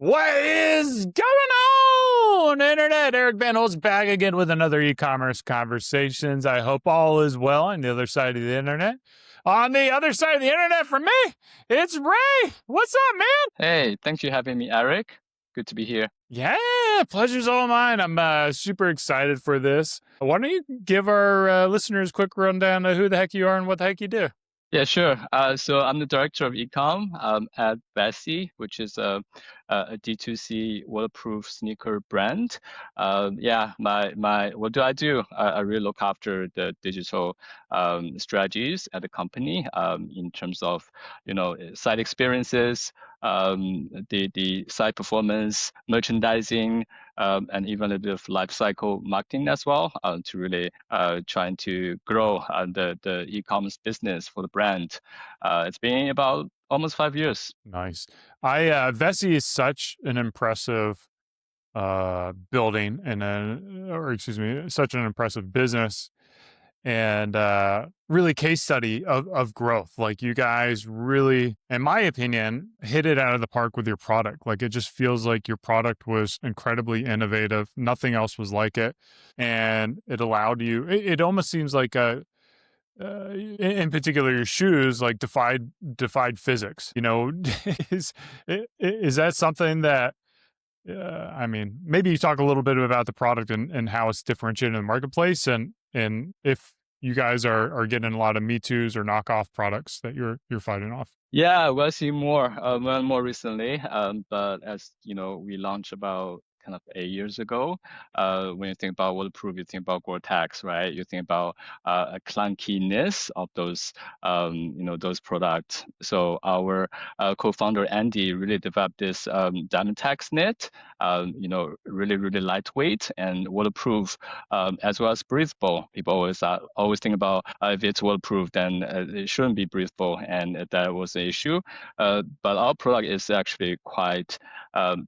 What is going on, Internet? Eric Van Holt's back again with another e-commerce conversations. I hope all is well on the other side of the internet. On the other side of the internet from me, it's Ray. What's up, man? Hey, thanks for having me, Eric. Good to be here. Yeah, pleasure's all mine. I'm super excited for this. Why don't you give our listeners a quick rundown of who the heck you are and what the heck you do? Yeah, sure. So I'm the director of ecom at Vessi, which is a D2C waterproof sneaker brand. Yeah, my what do I do? I really look after the digital strategies at the company in terms of site experiences, the site performance, merchandising, and even a little bit of life cycle marketing as well, to really trying to grow the e-commerce business for the brand. It's been about almost 5 years. Nice. Vessi is such an impressive building and or excuse me, such an impressive business and really case study of growth. Like you guys really, in my opinion, hit it out of the park with your product. Like it just feels like your product was incredibly innovative. Nothing else was like it. And it allowed you, it almost seems like in particular your shoes like defied physics, is is that something that I mean, maybe you talk a little bit about the product and how it's differentiated in the marketplace, and if you guys are getting a lot of Me Too's or knockoff products that you're fighting off. Yeah, we'll see more, more recently. But as you know, we launched about kind of 8 years ago. When you think about waterproof, you think about Gore-Tex, right? You think about a clunkiness of those products. So our co-founder Andy really developed this Diamond-Tex knit, really, really lightweight and waterproof, as well as breathable. People always think about if it's waterproof, then it shouldn't be breathable, and that was the issue. But our product is actually quite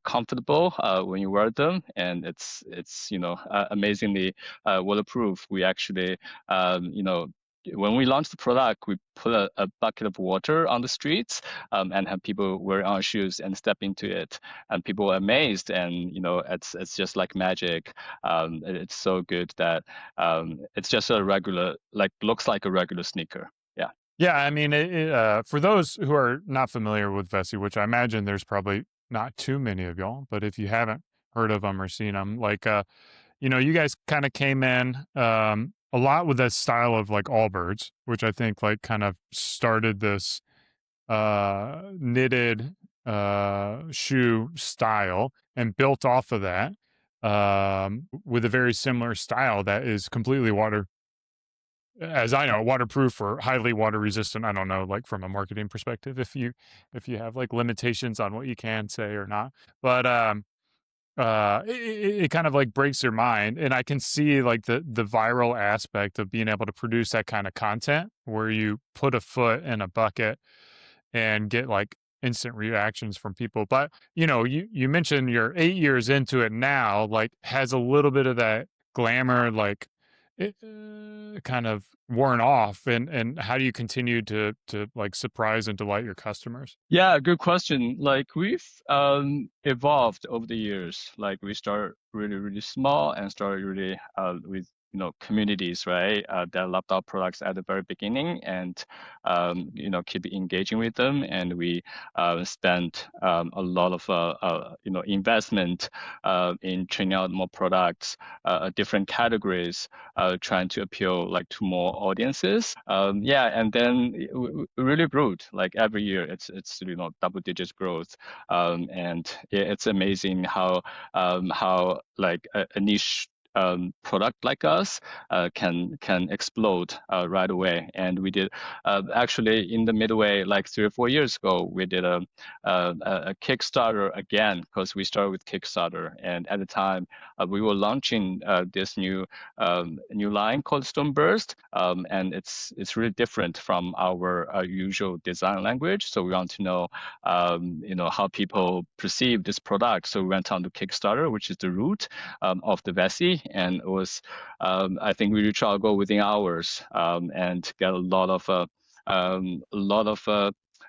comfortable when you wear them, and it's amazingly waterproof. We actually when we launched the product, we put a bucket of water on the streets and have people wear our shoes and step into it, and people were amazed. And it's just like magic. It's so good that it's just a regular, like looks like a regular sneaker. Yeah. Yeah, I mean, for those who are not familiar with Vessi, which I imagine there's probably not too many of y'all, but if you haven't heard of them or seen them, like you guys kind of came in a lot with that style of like Allbirds, which I think like kind of started this knitted shoe style and built off of that with a very similar style that is completely as I know, waterproof or highly water resistant. I don't know, like from a marketing perspective, if you have like limitations on what you can say or not, but it kind of like breaks your mind, and I can see like the viral aspect of being able to produce that kind of content where you put a foot in a bucket and get like instant reactions from people. But you mentioned you're 8 years into it now, like has a little bit of that glamour, like it kind of worn off, and how do you continue to like surprise and delight your customers? Yeah, good question. Like we've evolved over the years. Like we start really, really small and started really with communities, right? That loved our products at the very beginning, and keep engaging with them. And we spent a lot of investment in training out more products, different categories, trying to appeal like to more audiences. Yeah, and then we really brewed like every year. It's double digits growth, and it's amazing how like a niche product like us can explode right away. And we did actually in the midway, like 3 or 4 years ago, we did a Kickstarter again, because we started with Kickstarter, and at the time we were launching this new line called Stoneburst, and it's really different from our usual design language. So we want to know how people perceive this product. So we went on to Kickstarter, which is the root of the Vessi, and it was I think we reached our goal within hours, and get a lot of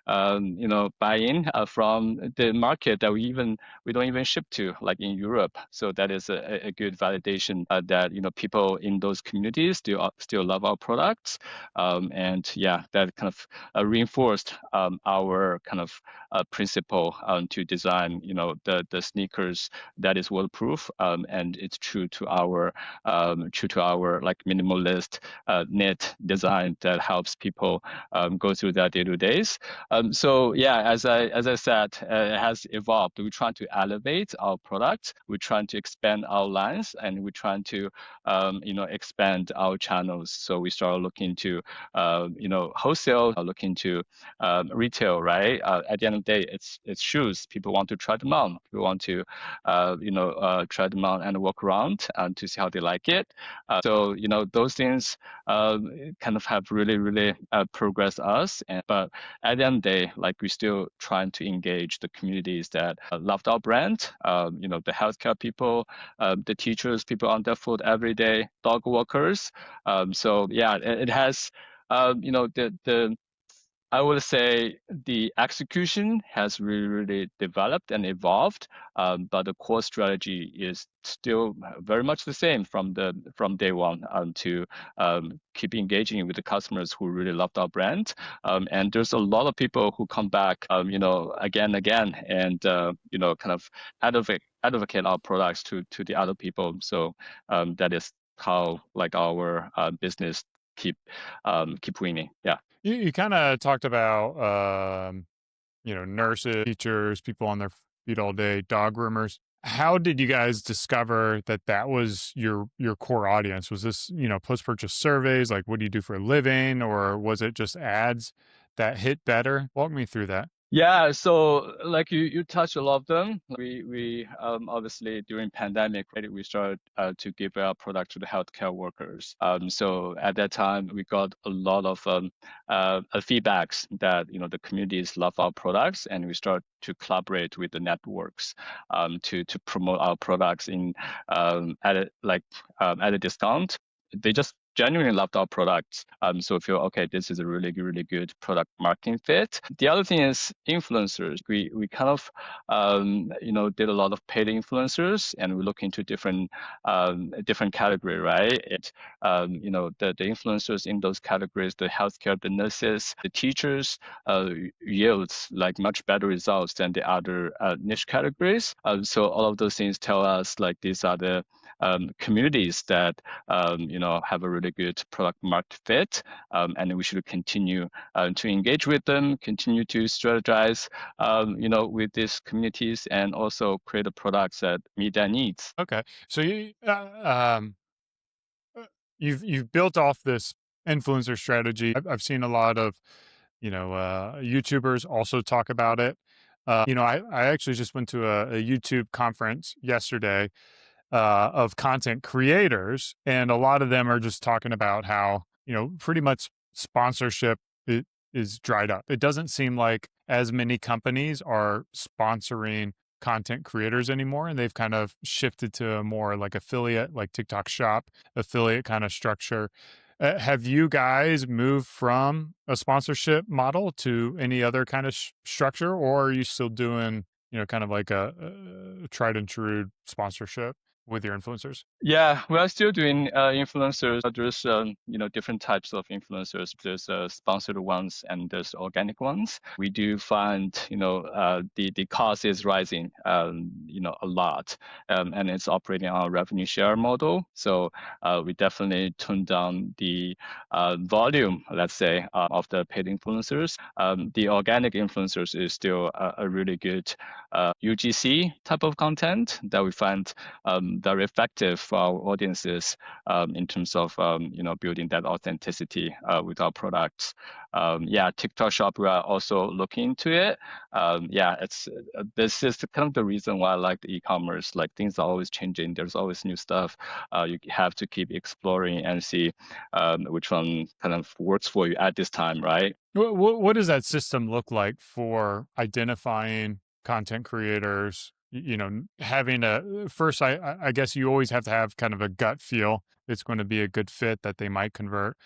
buy in from the market that we don't even ship to, like in Europe. So that is a good validation that people in those communities still love our products, and yeah, that kind of reinforced our kind of principle to design the sneakers that is waterproof, and it's true to our like minimalist knit design that helps people go through their day to days. So yeah, as I said, it has evolved. We're trying to elevate our product. We're trying to expand our lines, and we're trying to expand our channels. So we start looking to wholesale, looking to retail. Right. At the end of the day, it's shoes. People want to try them on. People want to try them on and walk around and to see how they like it. So those things kind of have really progressed us. But at the end of the day, like we're still trying to engage the communities that loved our brand. The healthcare people, the teachers, people on their foot every day, dog walkers. So yeah, it has, the I would say the execution has really developed and evolved, but the core strategy is still very much the same from day one, to keep engaging with the customers who really loved our brand. And there's a lot of people who come back, again and again, and kind of advocate our products to the other people. So that is how like our business keep winning. Yeah. You kind of talked about, nurses, teachers, people on their feet all day, dog groomers. How did you guys discover that that was your core audience? Was this, post purchase surveys? Like, what do you do for a living, or was it just ads that hit better? Walk me through that. Yeah, so like you touched a lot of them. We obviously during pandemic, right, we started to give our product to the healthcare workers. So at that time, we got a lot of feedbacks that the communities love our products, and we start to collaborate with the networks to promote our products in at a discount. They just genuinely loved our products. So we feel okay, this is a really good product marketing fit. The other thing is influencers. We kind of did a lot of paid influencers, and we look into different category, right? The influencers in those categories, the healthcare, the nurses, the teachers, yields like much better results than the other niche categories. So all of those things tell us like these are the communities that have a really good product market fit, and we should continue to engage with them, continue to strategize, with these communities, and also create the products that meet their needs. Okay, so you've built off this influencer strategy. I've seen a lot of YouTubers also talk about it. I actually just went to a YouTube conference yesterday of content creators, and a lot of them are just talking about how pretty much sponsorship is dried up. It doesn't seem like as many companies are sponsoring content creators anymore, and they've kind of shifted to a more like affiliate, like TikTok Shop affiliate kind of structure. Have you guys moved from a sponsorship model to any other kind of structure, or are you still doing kind of like a tried and true sponsorship with your influencers? Yeah, we are still doing influencers. There's different types of influencers. There's sponsored ones and there's organic ones. We do find the cost is rising a lot, and it's operating on a revenue share model. So we definitely tone down the volume, let's say, of the paid influencers. The organic influencers is still a really good UGC type of content that we find very effective for our audiences in terms of building that authenticity with our products. Yeah, TikTok Shop, we are also looking into it. Yeah, it's this is kind of the reason why I like the e-commerce. Like things are always changing. There's always new stuff. You have to keep exploring and see which one kind of works for you at this time, right? What does that system look like for identifying content creators? Having a first, I guess you always have to have kind of a gut feel it's going to be a good fit that they might convert.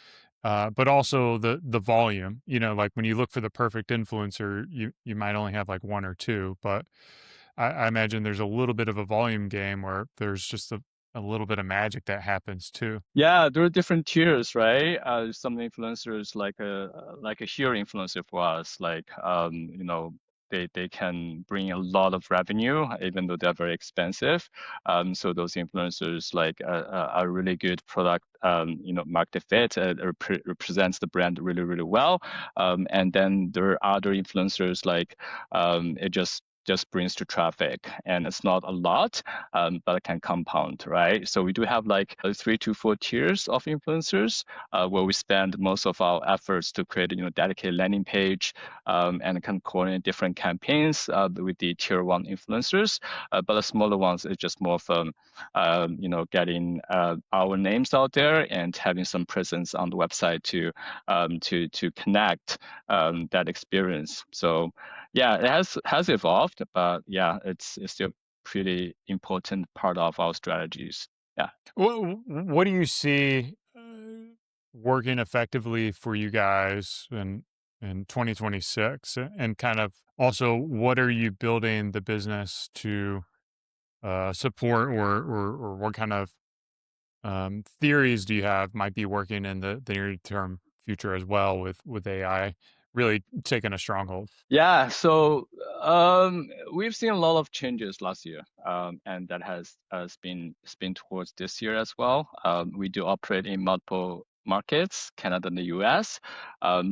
but also the volume. You know, like when you look for the perfect influencer, you might only have like one or two, but I imagine there's a little bit of a volume game where there's just a little bit of magic that happens too. Yeah, there are different tiers, right? Some influencers like a hero influencer for us, like they can bring a lot of revenue even though they're very expensive. So those influencers like are really good product market fit, represents the brand really really well. And then there are other influencers like it just brings to traffic and it's not a lot, but it can compound, right? So we do have like 3 to 4 tiers of influencers where we spend most of our efforts to create, dedicated landing page and can coordinate different campaigns with the tier one influencers. But the smaller ones is just more of, getting our names out there and having some presence on the website to connect that experience. So yeah, it has evolved, but yeah, it's still pretty important part of our strategies. Yeah. What do you see working effectively for you guys in 2026, and kind of also what are you building the business to support, or what kind of theories do you have might be working in the near term future as well with AI really taking a stronghold? Yeah, so we've seen a lot of changes last year, and that has been spin towards this year as well. We do operate in multiple markets, Canada and the US.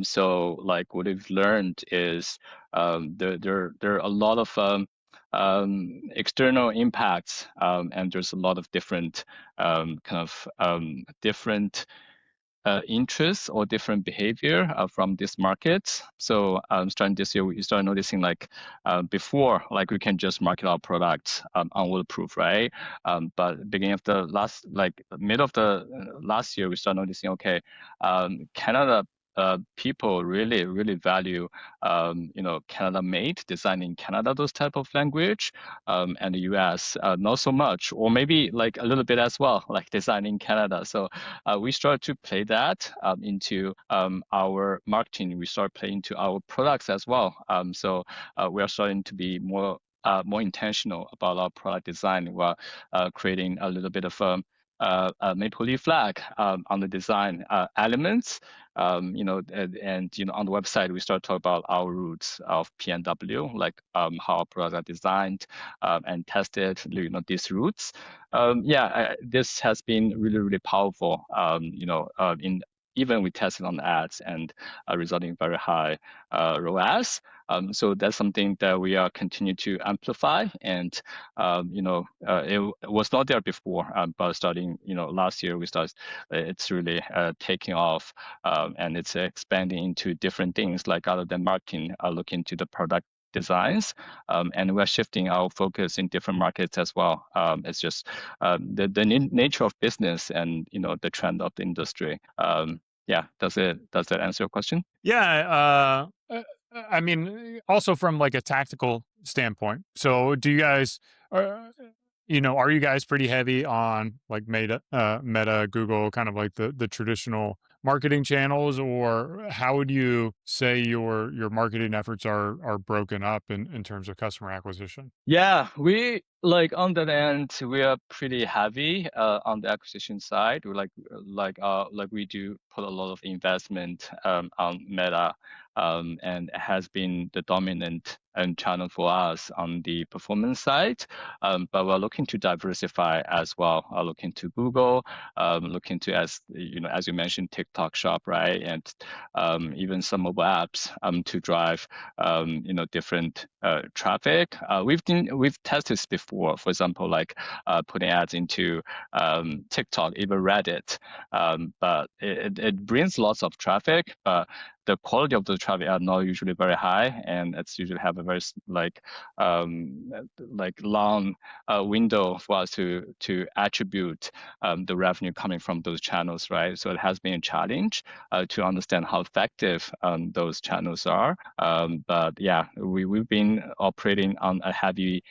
So like what we've learned is there are a lot of external impacts, and there's a lot of different different interests or different behavior from this market. So starting this year, we started noticing like before, like we can just market our products on Wordproof, right? But beginning of the mid of the last year, we started noticing, okay, Canada people really, really value, Canada made, design in Canada, those type of language, and the US, not so much, or maybe like a little bit as well, like design in Canada. So we start to play that into our marketing. We start playing to our products as well. So we are starting to be more intentional about our product design. We're creating a little bit of a maple leaf flag on the design elements. On the website we start to talk about our roots of PNW, like how our products are designed and tested. These roots. This has been really, really powerful. In even we tested on ads and resulting very high ROAS. So that's something that we are continue to amplify, and it was not there before, but starting last year we started. It's really taking off, and it's expanding into different things like other than marketing, look into the product designs, and we're shifting our focus in different markets as well. It's just the nature of business and the trend of the industry. Yeah, does that answer your question? Yeah, I mean, also from like a tactical standpoint. So, do you guys, uh, are you guys pretty heavy on like Meta, Google, kind of like the traditional marketing channels, or how would you say your marketing efforts are broken up in terms of customer acquisition? Yeah, we like on that end, we are pretty heavy on the acquisition side. We like we do put a lot of investment on Meta, and it has been the dominant channel for us on the performance side. But we're looking to diversify as well. Looking to Google, looking to as you mentioned, TikTok Shop, right, and even some mobile apps to drive different traffic. We've tested this before. For example, like putting ads into TikTok, even Reddit, but it brings lots of traffic, but the quality of the traffic are not usually very high, and it's usually have a very long window for us to attribute the revenue coming from those channels, right? So it has been a challenge to understand how effective those channels are. But yeah, we've been operating on a heavy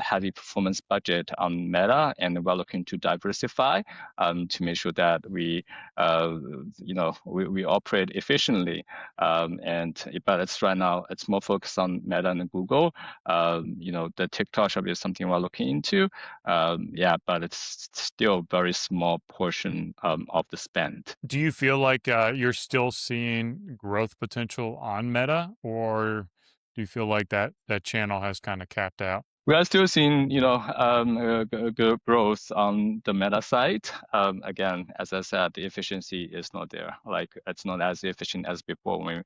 heavy performance budget on Meta, and we're looking to diversify to make sure that we operate efficiently. But it's right now it's more focused on Meta and Google. The TikTok shop is something we're looking into. But it's still a very small portion of the spend. Do you feel like you're still seeing growth potential on Meta, or do you feel like that channel has kind of capped out? We are still seeing, good growth on the Meta side. Again, as I said, the efficiency is not there. Like it's not as efficient as before when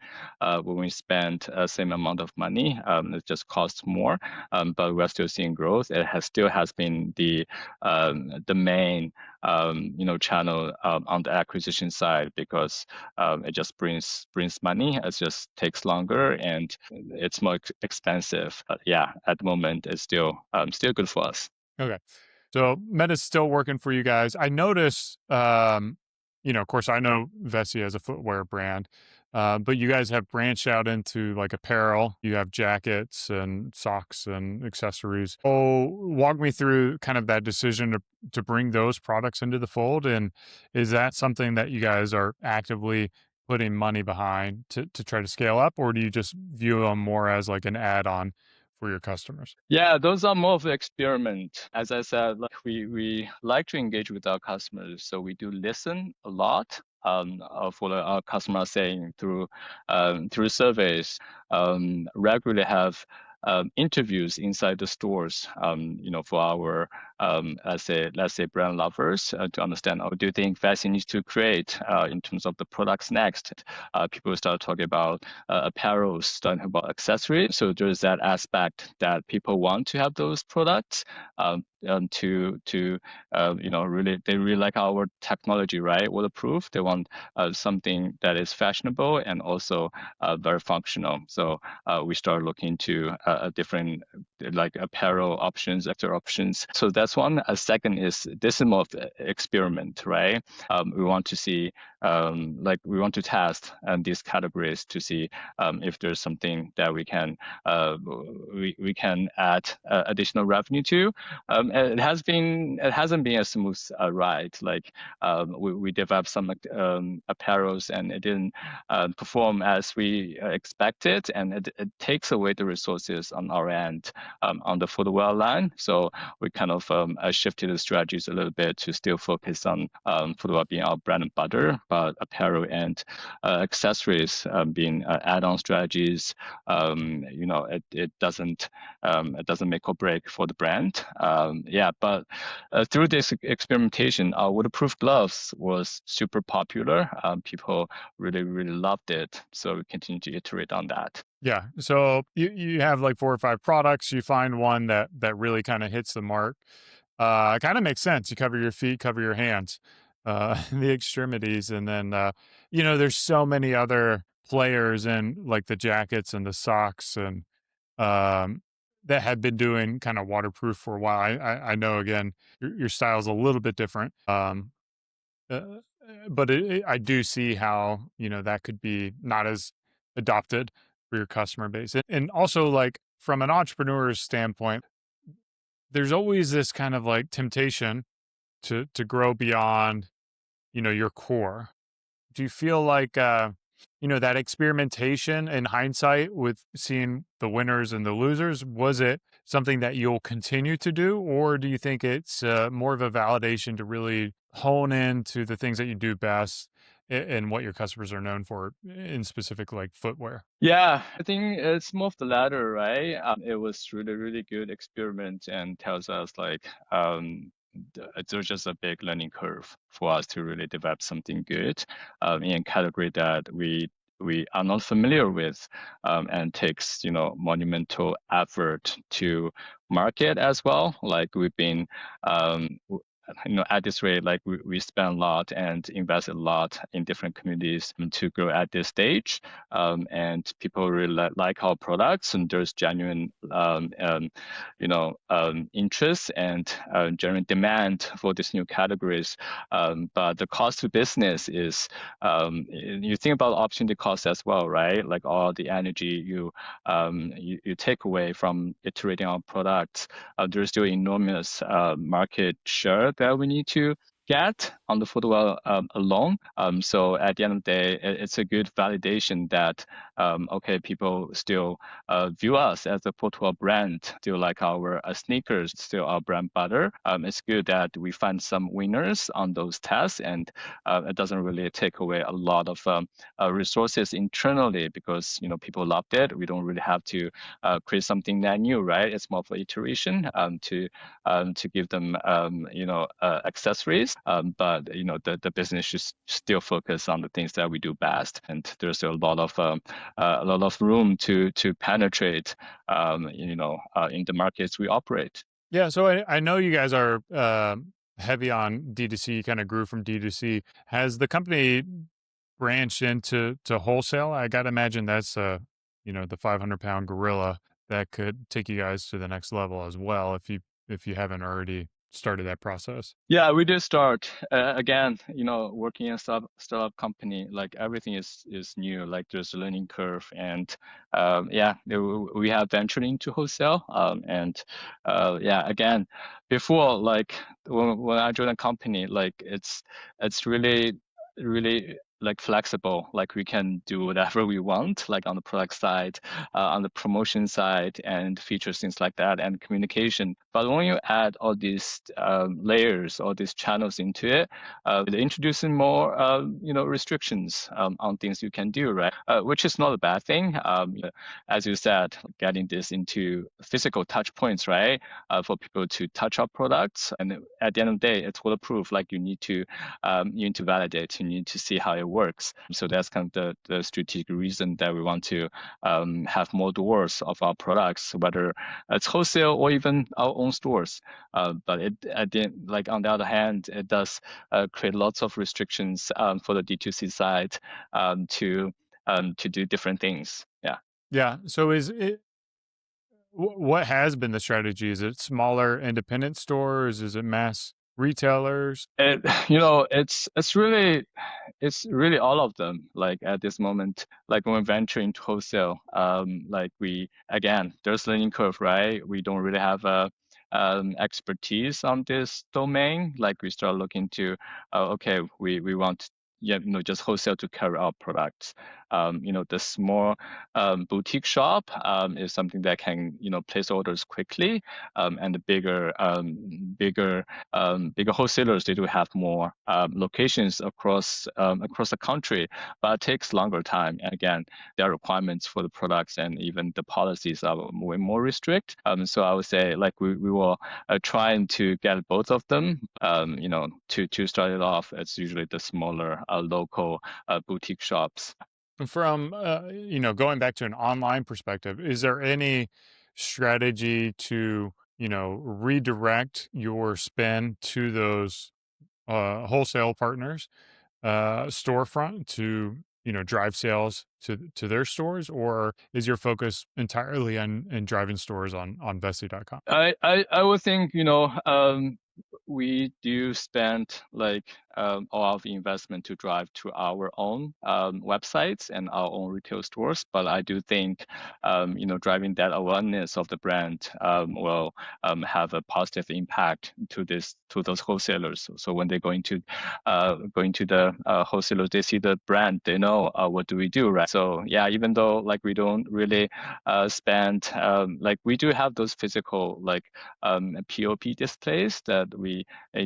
we spend the same amount of money. It just costs more. But we're still seeing growth. Still has been the main channel on the acquisition side because it just brings money. It just takes longer and it's more expensive. But yeah, at the moment, it's still good for us. Okay. So Meta's still working for you guys. I notice, of course, I know Vessi as a footwear brand, but you guys have branched out into like apparel. You have jackets and socks and accessories. Oh, walk me through kind of that decision to bring those products into the fold. And is that something that you guys are actively putting money behind to try to scale up, or do you just view them more as like an add-on for your customers? Yeah, those are more of the experiment. As I said, like we like to engage with our customers, so we do listen a lot of what our customers are saying through surveys. Regularly have interviews inside the stores. For our let's say brand lovers to understand. Oh, do you think Vessi needs to create in terms of the products next? People start talking about apparel, starting about accessories. So there's that aspect that people want to have those products really they really like our technology, right? Waterproof. They want something that is fashionable and also very functional. So we start looking to different like apparel options, after options. So that's one. A second is this is more of the experiment, right? We want to see we want to test these categories to see if there's something that we can add additional revenue to. It hasn't been a smooth ride. Like we developed some apparels and it didn't perform as we expected, and it takes away the resources on our end on the footwear line. So we kind of shifted the strategies a little bit to still focus on footwear being our bread and butter, but apparel and accessories being add-on strategies. It doesn't make or break for the brand. But through this experimentation, our waterproof gloves was super popular. People really, really loved it. So we continue to iterate on that. Yeah. So you have like 4 or 5 products, you find one that really kind of hits the mark. It kind of makes sense. You cover your feet, cover your hands, the extremities, and then there's so many other players in like the jackets and the socks and that have been doing kind of waterproof for a while. I know again your style's a little bit different. Uh, but I do see how, that could be not as adopted for your customer base. And also, like, from an entrepreneur's standpoint, there's always this kind of like temptation to grow beyond, your core. Do you feel like, that experimentation in hindsight with seeing the winners and the losers, was it something that you'll continue to do? Or do you think it's more of a validation to really hone into the things that you do best and what your customers are known for in specific, like footwear? Yeah, I think it's more of the latter, right? It was really, really good experiment and tells us like there's just a big learning curve for us to really develop something good in a category that we are not familiar with and takes monumental effort to market as well. Like we've been at this rate, like we spend a lot and invest a lot in different communities to grow at this stage. And people really like our products, and there's genuine, interest and genuine demand for these new categories. But the cost to business is, you think about opportunity cost as well, right? Like all the energy you take away from iterating on products. There's still enormous market share that we need to get on the footwear alone. So at the end of the day, it's a good validation that okay, people still view us as a footwear brand, still like our sneakers, still our brand butter. It's good that we find some winners on those tests, and it doesn't really take away a lot of resources internally because people loved it. We don't really have to create something that new, right? It's more of an iteration to give them accessories. But the business should still focus on the things that we do best, and there's still a lot of room to penetrate in the markets we operate. Yeah, so I know you guys are heavy on D2C, kind of grew from D2C. Has the company branched into wholesale? I got to imagine that's the 500-pound gorilla that could take you guys to the next level as well if you haven't already started that process. Yeah, we did start again. Working in a startup company, like everything is new. Like there's a learning curve, and yeah, we have ventured into wholesale. And yeah, again, before like when I joined a company, like it's really like flexible. Like we can do whatever we want, like on the product side, on the promotion side, and features things like that, and communication. But when you add all these layers, all these channels into it, it introducing more restrictions on things you can do, right? Which is not a bad thing. As you said, getting this into physical touch points, right? For people to touch our products, and at the end of the day, it's waterproof. Like you need to validate, you need to see how it works. So that's kind of the strategic reason that we want to have more doors of our products, whether it's wholesale or even our own stores. But like on the other hand, it does create lots of restrictions for the D2C side to do different things. Yeah. Yeah. So is it what has been the strategy? Is it smaller independent stores? Is it mass retailers? It, you know, it's really all of them. Like at this moment, like when we venture into wholesale, like there's learning curve, right? We don't really have a expertise on this domain. Like we start looking to, okay, we want just wholesale to carry our products. The small boutique shop is something that can place orders quickly, and the bigger wholesalers, they do have more locations across the country, but it takes longer time. And again, their requirements for the products and even the policies are way more restrict. So I would say like we were trying to get both of them. To start it off, it's usually the smaller local boutique shops. From going back to an online perspective, is there any strategy to redirect your spend to those wholesale partners storefront to drive sales to their stores, or is your focus entirely on driving stores on Vessi.com? I would think, we do spend like all of the investment to drive to our own websites and our own retail stores. But I do think, driving that awareness of the brand will have a positive impact to those wholesalers. So when they go into the wholesalers, they see the brand, they know what do we do, right? So yeah, even though like we don't really spend like we do have those physical like POP displays that we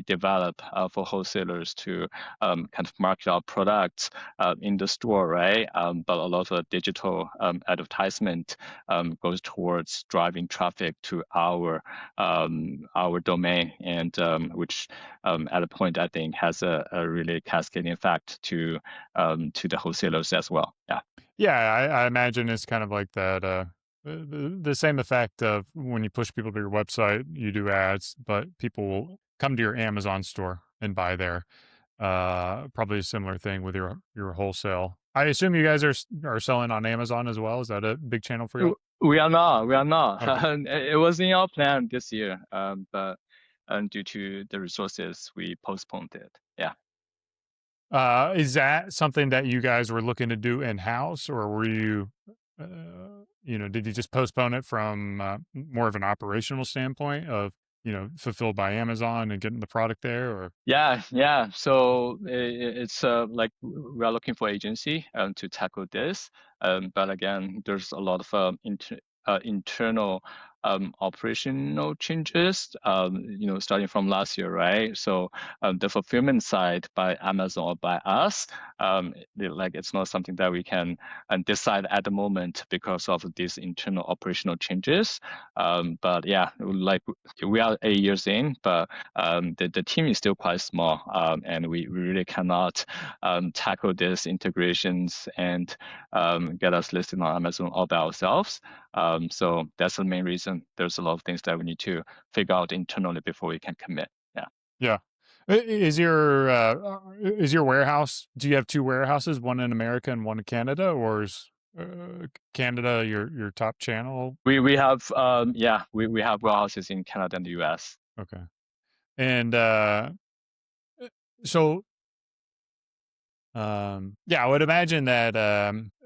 develop for wholesalers to kind of market our products in the store, right? But a lot of the digital advertisement goes towards driving traffic to our domain, and which at a point I think has a really cascading effect to the wholesalers as well. Yeah. Yeah, I imagine it's kind of like that. the same effect of when you push people to your website, you do ads, but people will come to your Amazon store and buy there. Probably a similar thing with your wholesale. I assume you guys are selling on Amazon as well. Is that a big channel for y'all? We are not. We are not. Okay. It was in our plan this year, but due to the resources, we postponed it. Yeah. Is that something that you guys were looking to do in house, or were you, did you just postpone it from more of an operational standpoint of fulfilled by Amazon and getting the product there, or Yeah, yeah. So it's like we are looking for agency to tackle this. But again, there's a lot of internal operational changes. Starting from last year, right? So the fulfillment side by Amazon or by us, like it's not something that we can decide at the moment because of these internal operational changes. But yeah, like we are 8 years in, but the team is still quite small, and we really cannot tackle these integrations and get us listed on Amazon all by ourselves. So that's the main reason. There's a lot of things that we need to figure out internally before we can commit. Yeah. yeah? Is your warehouse? Do you have two warehouses, one in America and one in Canada, or is Canada your top channel? We have we have warehouses in Canada and the US. Okay, and so yeah, I would imagine that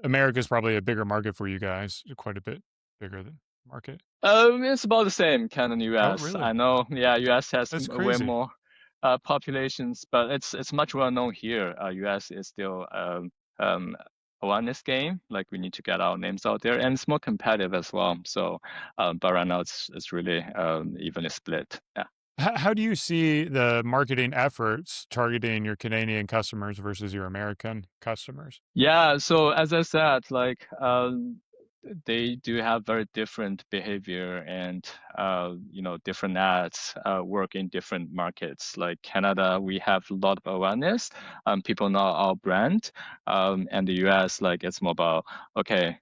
America is probably a bigger market for you guys, quite a bit bigger than market. It's about the same, Canada and Oh, US. really? I know, yeah, US has That's way crazy. more populations, but it's much well known here. US is still um, awareness game. Like we need to get our names out there, and it's more competitive as well. So, but right now it's really evenly split. Yeah. How do you see the marketing efforts targeting your Canadian customers versus your American customers? Yeah, so as I said, like they do have very different behavior and different ads work in different markets. Like Canada, we have a lot of awareness. People know our brand. And the US, like it's more about okay,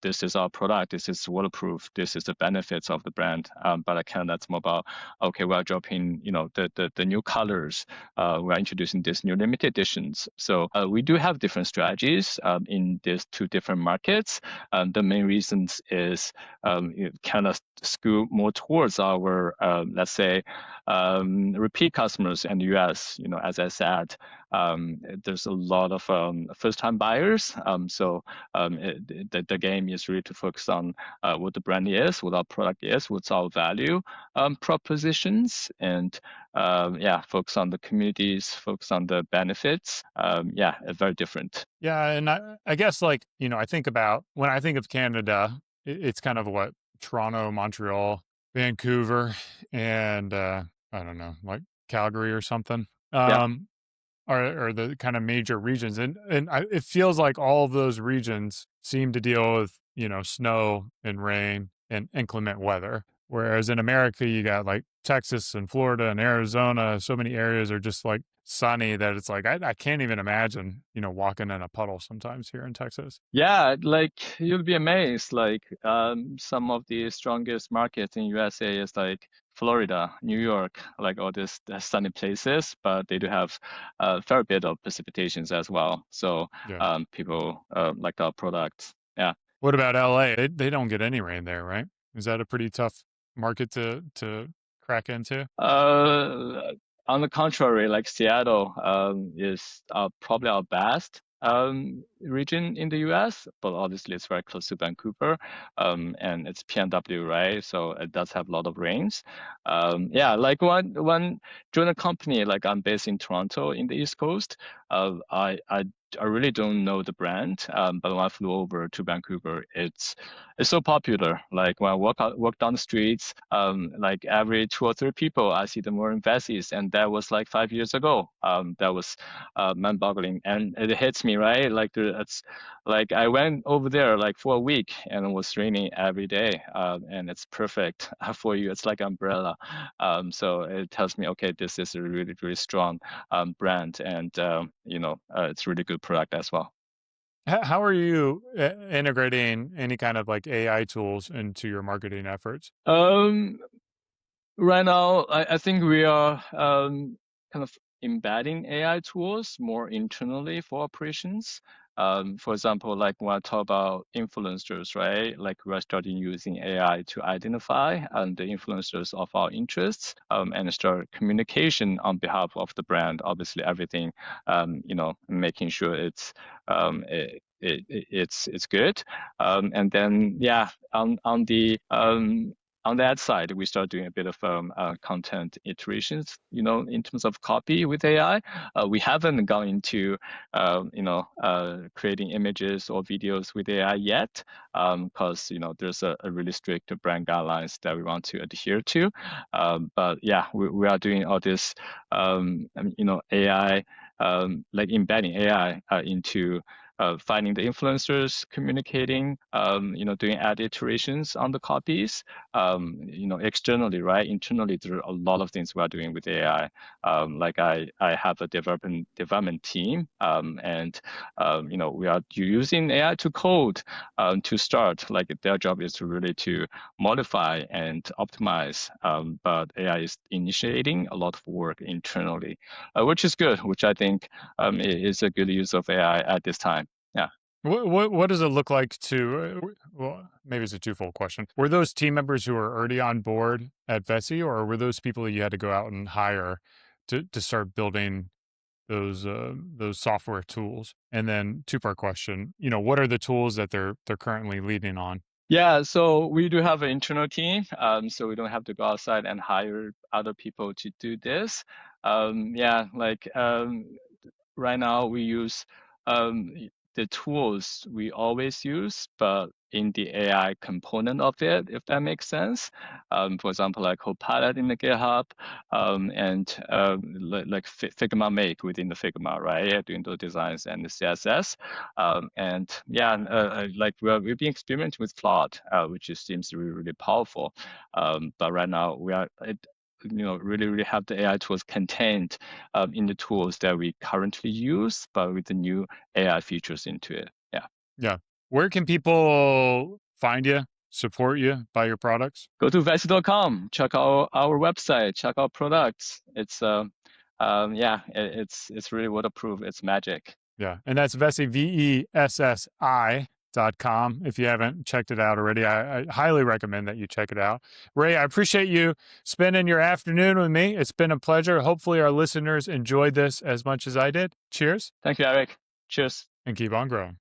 this is our product. This is waterproof. This is the benefits of the brand. But like Canada, it's more about okay, we're dropping the new colors. We're introducing these new limited editions. So we do have different strategies in these two different markets. The main reasons is kind of skew more towards our, let's say, repeat customers in the US. As I said, there's a lot of first-time buyers. So the game is really to focus on what the brand is, what our product is, what's our value propositions, and yeah, focus on the communities, focus on the benefits. Yeah, very different. Yeah, and I guess like I think about when I think of Canada, it's kind of what Toronto, Montreal, Vancouver, and I don't know, like Calgary or something. Yeah. Are the kind of major regions, and it feels like all of those regions seem to deal with snow and rain and inclement weather. Whereas in America, you got like Texas and Florida and Arizona. So many areas are just like sunny that it's like I can't even imagine walking in a puddle sometimes here in Texas. Yeah, like you'll be amazed. Like some of the strongest markets in USA is like Florida, New York, like all these sunny places, but they do have a fair bit of precipitations as well. So Yeah. people like our products. Yeah. What about LA? They don't get any rain there, right? Is that a pretty tough market to crack into? Uh, on the contrary, like Seattle is probably our best region in the US, but obviously it's very close to Vancouver, and it's PNW, right? So it does have a lot of rains. Yeah, like one join a company, like I'm based in Toronto in the East Coast. I really don't know the brand, but when I flew over to Vancouver, it's so popular. Like when I walk down the streets, like every two or three people, I see them wearing Vessis, and that was like 5 years ago. That was mind-boggling, and it hits me right. Like it's like I went over there like for a week, and it was raining every day, and it's perfect for you. It's like umbrella. So it tells me, okay, this is a really really strong brand, and it's really good product as well. How are you integrating any kind of like AI tools into your marketing efforts? Um, Right now, I think we are kind of embedding AI tools more internally for operations. For example, like when I talk about influencers, right? Like we're starting using AI to identify the influencers of our interests and start communication on behalf of the brand. Obviously, everything, making sure it's good. And then yeah, on that side, we start doing a bit of content iterations, in terms of copy with AI. We haven't gone into, creating images or videos with AI yet, because, there's a really strict brand guidelines that we want to adhere to. But yeah, we are doing all this, AI, like embedding AI into finding the influencers, communicating, doing ad iterations on the copies, externally, right? Internally, there are a lot of things we are doing with AI. Like I have a development team, and we are using AI to code to start. Like their job is to really to modify and optimize, but AI is initiating a lot of work internally, which is good, which I think is a good use of AI at this time. Yeah. What does it look like to? Well, maybe it's a twofold question. Were those team members who were already on board at Vessi, or were those people that you had to go out and hire to start building those software tools? And then two part question. What are the tools that they're currently leading on? Yeah, so we do have an internal team, so we don't have to go outside and hire other people to do this. Yeah, like right now we use the tools we always use, but in the AI component of it, if that makes sense. For example, like Copilot in the GitHub, and like Figma Make within the Figma, right? Yeah, doing those designs and the CSS. And yeah, like we've been experimenting with Claude, which seems really, really powerful. But right now we are really, really have the AI tools contained in the tools that we currently use, but with the new AI features into it. Yeah. Yeah. Where can people find you, support you, buy your products? Go to Vessi.com, check out our website, check out products. It's yeah, it's really waterproof. It's magic. Yeah. And that's Vessi, VESSI.com. If you haven't checked it out already, I highly recommend that you check it out. Ray, I appreciate you spending your afternoon with me. It's been a pleasure. Hopefully, our listeners enjoyed this as much as I did. Cheers Thank you, Eric. Cheers. and keep on growing.